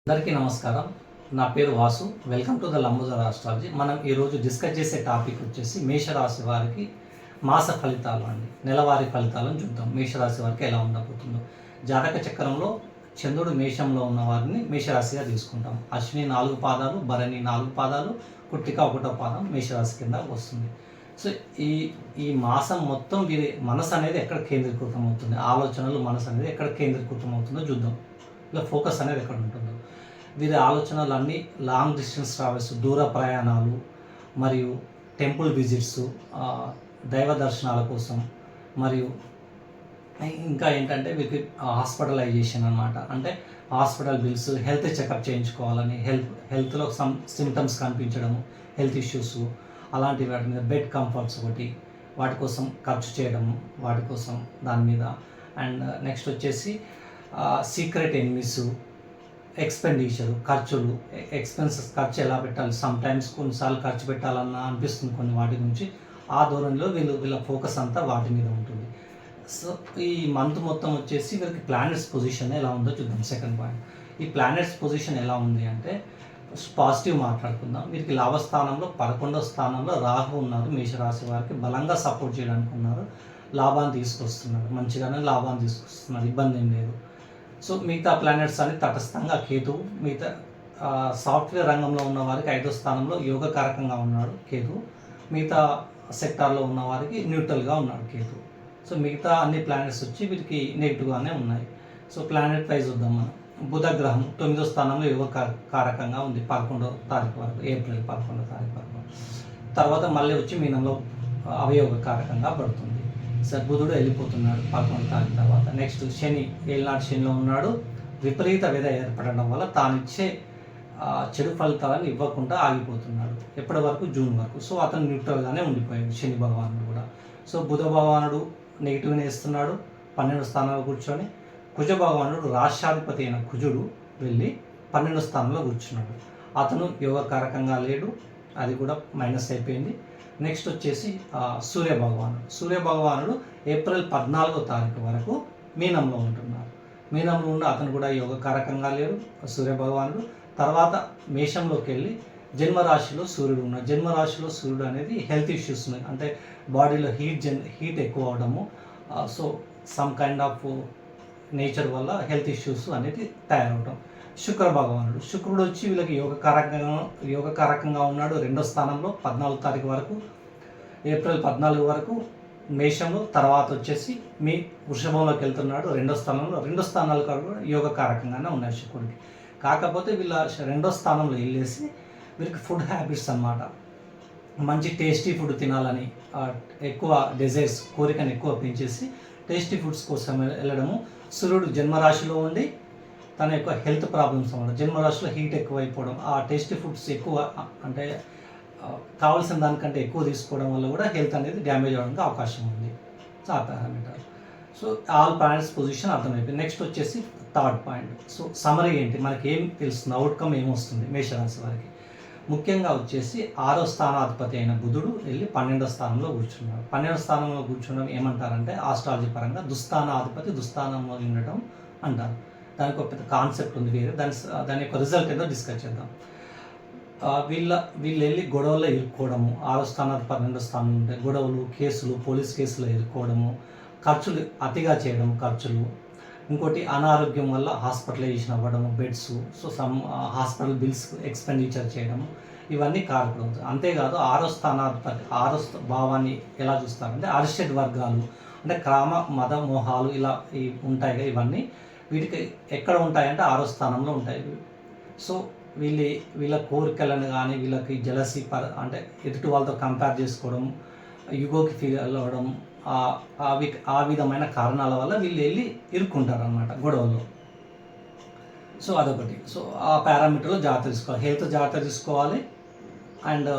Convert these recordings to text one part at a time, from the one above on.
అందరికీ నమస్కారం. నా పేరు Vasu. Welcome to the Lambodar astrology. మనం ఈరోజు డిస్కస్ చేసే టాపిక్ వచ్చేసి మేషరాశి వారికి మాస ఫలితాలు అండి. నెలవారీ ఫలితాలను చూద్దాం. మేషరాశి వారికి ఎలా ఉండబోతుందో. జాతక చక్రంలో చంద్రుడు మేషంలో ఉన్న వారిని మేషరాశిగా తీసుకుంటాం. అశ్విని 4 పాదాలు, భరణి 4 పాదాలు, కృత్తిక 1వ పాదం మేషరాశి కింద వస్తుంది. సో ఈ మాసం మొత్తం వీరి మనసు అనేది ఎక్కడ కేంద్రీకృతం అవుతుంది, ఆలోచనలు మనసు అనేది ఎక్కడ కేంద్రీకృతం అవుతుందో చూద్దాం. ఇలా ఫోకస్ అనేది ఎక్కడ ఉంటుందో. వీరి ఆలోచనలు అన్నీ లాంగ్ డిస్టెన్స్ ట్రావెల్స్, దూర ప్రయాణాలు మరియు టెంపుల్ విజిట్స్, దైవ దర్శనాల కోసం, మరియు ఇంకా ఏంటంటే వీరికి హాస్పిటలైజేషన్ అనమాట. అంటే హాస్పిటల్ బిల్స్, హెల్త్ చెకప్ చేయించుకోవాలని, హెల్త్లో సమ్ సిమ్టమ్స్ కనిపించడము, హెల్త్ ఇష్యూస్, అలాంటి వాటి మీద బెడ్ కంఫర్ట్స్ ఒకటి, వాటి కోసం ఖర్చు చేయడము, వాటి కోసం దాని మీద. అండ్ నెక్స్ట్ వచ్చేసి సీక్రెట్ ఎనిమీస్, ఎక్స్పెండిచర్, ఖర్చులు, ఎక్స్పెన్సెస్, ఖర్చు ఎలా పెట్టాలి, సమ్ టైమ్స్ కొన్నిసార్లు ఖర్చు పెట్టాలన్న అనిపిస్తుంది కొన్ని వాటి గురించి. ఆ ధోరణిలో వీళ్ళ ఫోకస్ అంతా వాటి మీద ఉంటుంది. సో ఈ మంత్ మొత్తం వచ్చేసి వీళ్ళకి ప్లానెట్స్ పొజిషన్ ఎలా ఉందో చూద్దాం. సెకండ్ పాయింట్, ఈ ప్లానెట్స్ పొజిషన్ ఎలా ఉంది అంటే పాజిటివ్ మాట్లాడుకుందాం. వీరికి లాభస్థానంలో 11వ స్థానంలో రాహు ఉన్నారు. మేషరాశి వారికి బలంగా సపోర్ట్ చేయడానికి ఉన్నారు. లాభాన్ని తీసుకొస్తున్నారు, మంచిగానే లాభాన్ని తీసుకొస్తున్నారు, ఇబ్బంది ఏం లేదు. సో మిగతా ప్లానెట్స్ అని తటస్థంగా కేతువు. మిగతా సాఫ్ట్వేర్ రంగంలో ఉన్న వారికి 5వ స్థానంలో యోగకారకంగా ఉన్నాడు కేతువు. మిగతా సెక్టార్లో ఉన్న వారికి న్యూట్రల్గా ఉన్నాడు కేతువు. సో మిగతా అన్ని ప్లానెట్స్ వచ్చి వీరికి నెగిటివ్గానే ఉన్నాయి. సో ప్లానెట్ వైజ్ చూద్దాం మనం. బుధ గ్రహం 9వ స్థానంలో యోగకారకంగా ఉంది 11వ తారీఖు వరకు, ఏప్రిల్ 11వ తారీఖు వరకు. తర్వాత మళ్ళీ వచ్చి మీనంలో అవయోగకారకంగా పడుతుంది. సార్ బుధుడు వెళ్ళిపోతున్నాడు 11వ తారీఖు తర్వాత. నెక్స్ట్ శని ఏళ్ళనాటి శనిలో ఉన్నాడు. విపరీత వ్యధ ఏర్పడడం వల్ల తానిచ్చే చెడు ఫలితాలను ఇవ్వకుండా ఆగిపోతున్నాడు. ఎప్పటి వరకు? జూన్ వరకు. సో అతను న్యూట్రల్గానే ఉండిపోయాడు శని భగవానుడు కూడా. సో బుధ భగవానుడు నెగిటివ్నే ఇస్తున్నాడు 12వ స్థానంలో కూర్చొని. కుజ భగవానుడు రాష్ట్రాధిపతి అయిన కుజుడు వెళ్ళి 12వ స్థానంలో కూర్చున్నాడు. అతను యోగకారకంగా లేడు, అది కూడా మైనస్ అయిపోయింది. నెక్స్ట్ వచ్చేసి సూర్య భగవానుడు ఏప్రిల్ 14వ తారీఖు వరకు మీనంలో ఉంటున్నారు. మీనంలో ఉండి అతను కూడా యోగకారకంగా లేరు సూర్య భగవానుడు. తర్వాత మేషంలోకి వెళ్ళి జన్మరాశిలో సూర్యుడు ఉన్నాడు. జన్మరాశిలో సూర్యుడు అనేది హెల్త్ ఇష్యూస్, అంటే బాడీలో హీట్ ఎక్కువ అవడము, so some kind of nature వల్ల హెల్త్ ఇష్యూస్ అనేది తయారవడం. శుక్రుడు వచ్చి వీళ్ళకి యోగకారకంగా ఉన్నాడు 2వ స్థానంలో 14వ తారీఖు వరకు, ఏప్రిల్ 14 వరకు మేషంలో. తర్వాత వచ్చేసి మీ వృషభంలోకి వెళ్తున్నాడు 2వ స్థానంలో. 2 స్థానాలు కూడా యోగకారకంగానే ఉన్నాయి శుక్రుడికి. కాకపోతే వీళ్ళ 2వ స్థానంలో వెళ్ళేసి వీరికి ఫుడ్ హ్యాబిట్స్ అన్నమాట. మంచి టేస్టీ ఫుడ్ తినాలని ఎక్కువ డిజైర్స్, కోరికను ఎక్కువ పెంచేసి టేస్టీ ఫుడ్స్ కోసం వెళ్ళడము. సూర్యుడు జన్మరాశిలో ఉండి తన యొక్క హెల్త్ ప్రాబ్లమ్స్ అన్నమాట. జన్మరాశిలో హీట్ ఎక్కువైపోవడం, ఆ టేస్టీ ఫుడ్స్ ఎక్కువ, అంటే కావాల్సిన దానికంటే ఎక్కువ తీసుకోవడం వల్ల కూడా హెల్త్ అనేది డ్యామేజ్ అవ్వడానికి అవకాశం ఉంది. సో ఆ parameter. So all planets position అర్థమైపోయింది. నెక్స్ట్ వచ్చేసి థర్డ్ పాయింట్. సో సమరీ ఏంటి, మనకి ఏం తెలుస్తుంది, అవుట్కమ్ ఏమొస్తుంది మేషరాశి వారికి. ముఖ్యంగా వచ్చేసి 6వ స్థానాధిపతి అయిన బుధుడు వెళ్ళి 12వ స్థానంలో కూర్చున్నాడు. 12వ స్థానంలో కూర్చోవడం ఏమంటారంటే ఆస్ట్రాలజీ పరంగా దుస్థానాధిపతి దుస్థానంలో ఉండటం అంటారు. దానికి ఒక పెద్ద కాన్సెప్ట్ ఉంది వేరే, దాని యొక్క రిజల్ట్ ఏదో డిస్కస్ చేద్దాం. వీళ్ళు వెళ్ళి గొడవల్లో ఇరుక్కోవడము, 6వ స్థానాధిపతి 12వ స్థానంలో ఉంటే గొడవలు, కేసులు, పోలీస్ కేసులో ఇరుక్కోవడము, ఖర్చులు అతిగా చేయడం ఖర్చులు. ఇంకోటి అనారోగ్యం వల్ల హాస్పిటలైజేషన్ అవ్వడము, beds, so some hospital bills expenditure చేయడము, ఇవన్నీ కారకులు. అంతేకాదు 6వ స్థానాధిపతి 6వ భావాన్ని ఎలా చూస్తారంటే అరిషడ్ వర్గాలు, అంటే క్రామ మత మోహాలు ఇలా ఉంటాయి. ఇవన్నీ వీటికి ఎక్కడ ఉంటాయంటే 6వ స్థానంలో ఉంటాయి. సో వీళ్ళ కోరికలను కానీ, వీళ్ళకి జలసి అంటే ఎదుటి వాళ్ళతో కంపేర్ చేసుకోవడం, యుగోకి ఫీల్ అవ్వడం, ఆ విధమైన కారణాల వల్ల వీళ్ళు వెళ్ళి ఇరుక్కుంటారు అన్నమాట గొడవల్లో. సో అదొకటి. సో ఆ పారామీటర్లో జాగ్రత్త తీసుకోవాలి, హెల్త్ జాగ్రత్త తీసుకోవాలి. అండ్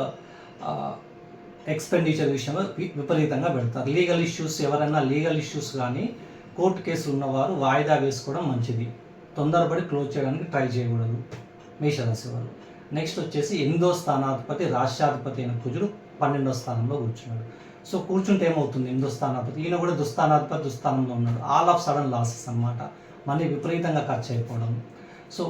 ఎక్స్పెండిచర్ విషయంలో విపరీతంగా పెడతారు. లీగల్ ఇష్యూస్, ఎవరైనా లీగల్ ఇష్యూస్ కానీ కోర్టు కేసులు ఉన్నవారు వాయిదా వేసుకోవడం మంచిది. తొందరపడి క్లోజ్ చేయడానికి ట్రై చేయకూడదు మేషరాశి వారు. నెక్స్ట్ వచ్చేసి 8వ స్థానాధిపతి రాష్ట్రాధిపతి అయిన కుజుడు 12వ స్థానంలో కూర్చున్నాడు. సో కూర్చుంటే ఏమవుతుంది, 8వ స్థానాధిపతి ఈయన కూడా దుస్థానాధిపతి దుస్థానంలో ఉన్నాడు. ఆల్ ఆఫ్ సడన్ లాసెస్ అన్నమాట. మనీ విపరీతంగా ఖర్చు అయిపోవడం. సో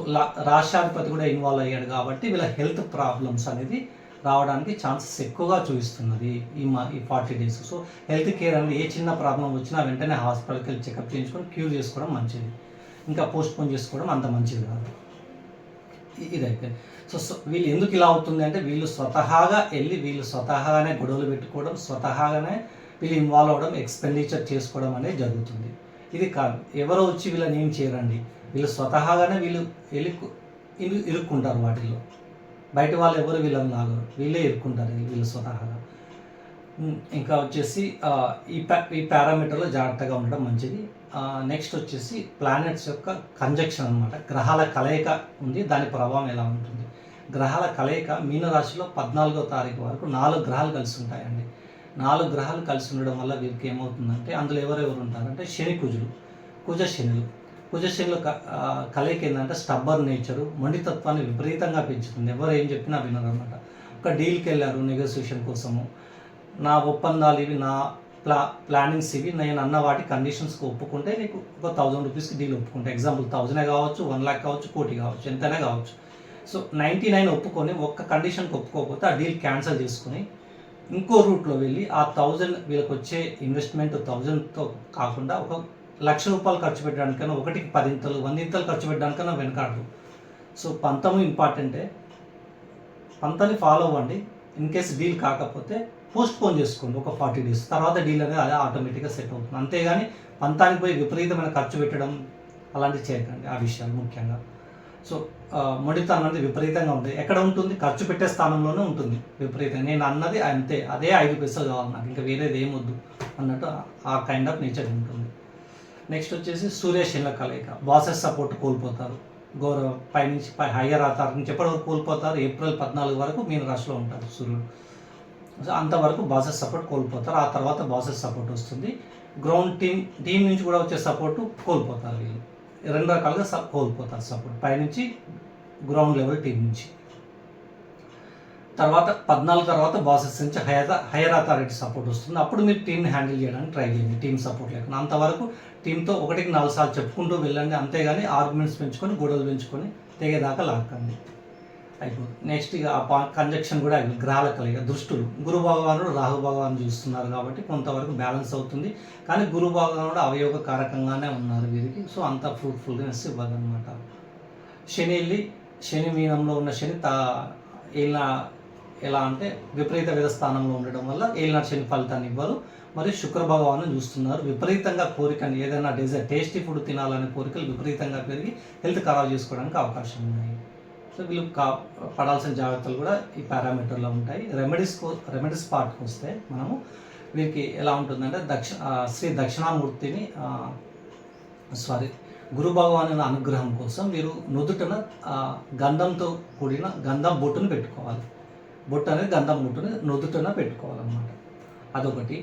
రాష్ట్రాధిపతి కూడా ఇన్వాల్వ్ అయ్యాడు కాబట్టి వీళ్ళ హెల్త్ ప్రాబ్లమ్స్ అనేది రావడానికి ఛాన్సెస్ ఎక్కువగా చూపిస్తున్నది ఈ 40 డేస్. సో హెల్త్ కేర్ అనేది ఏ చిన్న ప్రాబ్లం వచ్చినా వెంటనే హాస్పిటల్కి వెళ్ళి చెకప్ చేయించుకొని క్యూర్ చేసుకోవడం మంచిది. ఇంకా పోస్ట్పోన్ చేసుకోవడం అంత మంచిది కాదు. ఇదైతే సో వీళ్ళు ఎందుకు ఇలా అవుతుంది అంటే వీళ్ళు స్వతహాగా వెళ్ళి వీళ్ళు స్వతహాగానే గొడవలు పెట్టుకోవడం, స్వతహాగానే వీళ్ళు ఇన్వాల్వ్ అవ్వడం, ఎక్స్పెండిచర్ చేసుకోవడం అనేది జరుగుతుంది. ఇది కాదు, ఎవరో వచ్చి వీళ్ళని ఏం చేయరండి. వీళ్ళు స్వతహాగానే వీళ్ళు వెళ్ళి ఇరుక్కుంటారు వాటిల్లో. బయట వాళ్ళు ఎవరు వీళ్ళని లాగరు, వీళ్ళే ఇరుక్కుంటారు వీళ్ళు స్వతహాగా. ఇంకా వచ్చేసి ఈ పారామీటర్లో జాగ్రత్తగా ఉండడం మంచిది. నెక్స్ట్ వచ్చేసి ప్లానెట్స్ యొక్క కంజంక్షన్ అనమాట. గ్రహాల కలయిక ఉంది, దాని ప్రభావం ఎలా ఉంటుంది. గ్రహాల కలయిక మీనరాశిలో 14వ తారీఖు వరకు 4 గ్రహాలు కలిసి ఉంటాయండి. 4 గ్రహాలు కలిసి ఉండడం వల్ల వీరికి ఏమవుతుందంటే అందులో ఎవరెవరు ఉంటారంటే శని కుజులు, కుజశనుల కలయిక ఏంటంటే స్టబ్బర్ నేచరు, మొండితత్వాన్ని విపరీతంగా పెంచుతుంది. ఎవరు ఏం చెప్పినా వినరు అనమాట. ఒక డీల్కి వెళ్ళారు నెగోసియేషన్ కోసము, నా ఒప్పందాలు ఇవి, నా ప్లానింగ్స్ ఇవి, నేను అన్న వాటి కండిషన్స్కి ఒప్పుకుంటే నీకు ఒక 1000 రూపీస్కి డీల్ ఒప్పుకుంటే, ఎగ్జాంపుల్ 1000 కావచ్చు, 1 lakh కావచ్చు, 1 కోటి కావచ్చు, ఎంతైనా కావచ్చు. సో 99 ఒప్పుకొని ఒక్క కండిషన్కి ఒప్పుకోకపోతే ఆ డీల్ క్యాన్సిల్ చేసుకుని ఇంకో రూట్లో వెళ్ళి ఆ 1000 వీళ్ళకి వచ్చే ఇన్వెస్ట్మెంట్ 1000తో కాకుండా ఒక ₹1,00,000 ఖర్చు పెట్టడానికైనా, ఒకటికి 10 ఇంతలు 100 ఇంతలు ఖర్చు పెట్టడానికైనా వెనకాడరు. సో పంతము ఇంపార్టెంటే, పంతాన్ని ఫాలో అవ్వండి. ఇన్ కేసు డీల్ కాకపోతే పోస్ట్పోన్ చేసుకోండి ఒక 40 డేస్, తర్వాత డీల్ అనేది అదే ఆటోమేటిక్గా సెట్ అవుతుంది. అంతేగాని పంతానికి పోయి విపరీతమైన ఖర్చు పెట్టడం అలాంటివి చేయకండి. ఆ విషయాలు ముఖ్యంగా. సో మొండితనం అనేది విపరీతంగా ఉంటుంది. ఎక్కడ ఉంటుంది? ఖర్చు పెట్టే స్థానంలోనే ఉంటుంది విపరీతంగా. నేను అన్నది అంతే, అదే 5 పైసలు కావాలి నాకు, ఇంకా వేరేది ఏమొద్దు అన్నట్టు ఆ కైండ్ ఆఫ్ నేచర్ ఉంటుంది. నెక్స్ట్ వచ్చేసి సూర్య శనుల కలయిక. బాసెస్ సపోర్ట్ కోల్పోతారు, గౌరవ పైనుంచి హయ్యర్ అథారిటీ నుంచి ఎప్పటి వరకు కోల్పోతారు? ఏప్రిల్ 14 వరకు మీన రాశిలో ఉంటారు సూర్యుడు. సో అంతవరకు బాసెస్ సపోర్ట్ కోల్పోతారు. ఆ తర్వాత బాసెస్ సపోర్ట్ వస్తుంది. గ్రౌండ్ టీం నుంచి కూడా వచ్చే సపోర్టు కోల్పోతారు వీళ్ళు. 2 రకాలుగా కోల్పోతారు సపోర్ట్, పైనుంచి గ్రౌండ్ లెవెల్ టీం నుంచి. తర్వాత 14 తర్వాత బాసెస్ నుంచి హైయర్ అథారిటీ సపోర్ట్ వస్తుంది. అప్పుడు మీరు టీంని హ్యాండిల్ చేయడానికి ట్రై చేయండి, టీం సపోర్ట్ లేకుండా. అంతవరకు టీంతో 1కి 4 సార్లు చెప్పుకుంటూ వెళ్ళండి, అంతేగాని ఆర్గ్యుమెంట్స్ పెంచుకొని గొడవలు పెంచుకొని తెగేదాకా లాక్కండి, అయిపోతుంది. నెక్స్ట్ ఇక ఆ కంజక్షన్ కూడా గ్రహాల కలిగ దృష్టులు. గురు భగవానుడు రాహు భగవాను చూస్తున్నారు కాబట్టి కొంతవరకు బ్యాలెన్స్ అవుతుంది. కానీ గురు భగవానుడు అవయోగ కారకంగానే ఉన్నారు వీరికి. సో అంత ఫ్రూట్ఫుల్నెస్ ఇవ్వదన్నమాట. శని మీనంలో ఉన్న శని ఎలా అంటే విపరీత స్థానంలో ఉండడం వల్ల ఏలినాటి శని ఫలితాన్ని ఇవ్వరు. మరియు శుక్ర భగవాను చూస్తున్నారు. విపరీతంగా కోరికని, ఏదైనా టేస్టీ ఫుడ్ తినాలనే కోరికలు విపరీతంగా పెరిగి హెల్త్ ఖరాబ్ చేసుకోవడానికి అవకాశం ఉన్నాయి. సో వీళ్ళు పడాల్సిన జాగ్రత్తలు కూడా ఈ పారామీటర్లో ఉంటాయి. రెమెడీస్ పార్ట్కి వస్తే మనము వీరికి ఎలా ఉంటుందంటే శ్రీ దక్షిణామూర్తిని గురు భగవాను అనుగ్రహం కోసం మీరు నుదుటన గంధంతో కూడిన గంధం బొట్టును పెట్టుకోవాలి. బొట్టు అనేది గంధం బొట్టుని నుదుటన పెట్టుకోవాలన్నమాట, అదొకటి.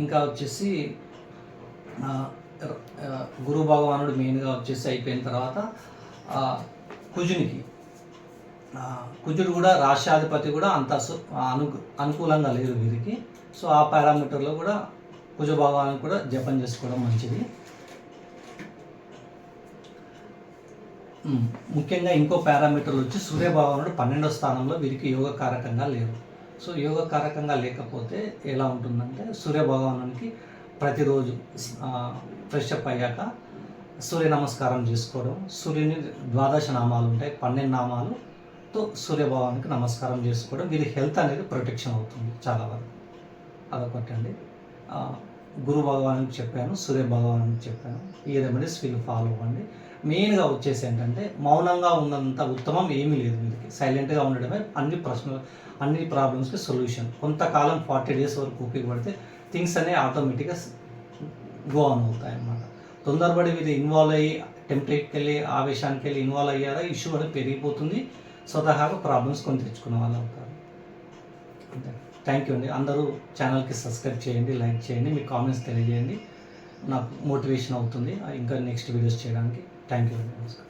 ఇంకా వచ్చేసి గురు భగవానుడు మెయిన్గా వచ్చేసి అయిపోయిన తర్వాత కుజుడు కూడా రాష్ట్రాధిపతి కూడా అంత అనుకూలంగా లేదు వీరికి. సో ఆ పారామీటర్లో కూడా కుజ భగవాను కూడా జపం చేసుకోవడం మంచిది. ముఖ్యంగా ఇంకో పారామీటర్లు వచ్చి సూర్యభగవానుడు 12వ స్థానంలో వీరికి యోగకారకంగా లేరు. సో యోగకారకంగా లేకపోతే ఎలా ఉంటుందంటే సూర్యభగవానునికి ప్రతిరోజు ఫ్రెష్ అప్ అయ్యాక సూర్య నమస్కారం చేసుకోవడం. సూర్యుని 12 నామాలు ఉంటాయి, 12 నామాలుతో సూర్యభగవానికి నమస్కారం చేసుకోవడం. వీరి హెల్త్ అనేది ప్రొటెక్షన్ అవుతుంది చాలా వరకు. అదొకటి అండి. గురు భగవానికి చెప్పాను, సూర్య భగవానికి చెప్పాను. ఈ రెమెడీస్ వీళ్ళు ఫాలో అవ్వండి. మెయిన్గా వచ్చేసి ఏంటంటే మౌనంగా ఉన్నంత ఉత్తమం ఏమీ లేదు వీరికి. సైలెంట్గా ఉండడమే అన్ని ప్రాబ్లమ్స్కి సొల్యూషన్. కొంతకాలం 40 డేస్ వరకు ఉపయోగపడితే థింగ్స్ అనేవి ఆటోమేటిక్గా గో ఆన్ అవుతాయి అన్నమాట. తొందరపడి వీళ్ళు ఇన్వాల్వ్ అయ్యి టెంప్లెట్కి వెళ్ళి ఆవేశానికి వెళ్ళి ఇన్వాల్వ్ అయ్యారా ఇష్యూ అనేది పెరిగిపోతుంది. స్వతహాగా ప్రాబ్లమ్స్ కొని తెచ్చుకునే వాళ్ళు అవుతారు. అంతే. థ్యాంక్ యూ అండి. అందరూ ఛానల్కి సబ్స్క్రైబ్ చేయండి, లైక్ చేయండి, మీ కామెంట్స్ తెలియజేయండి. నాకు మోటివేషన్ అవుతుంది ఇంకా నెక్స్ట్ వీడియోస్ చేయడానికి. థ్యాంక్ యూ అండి. నమస్కారం.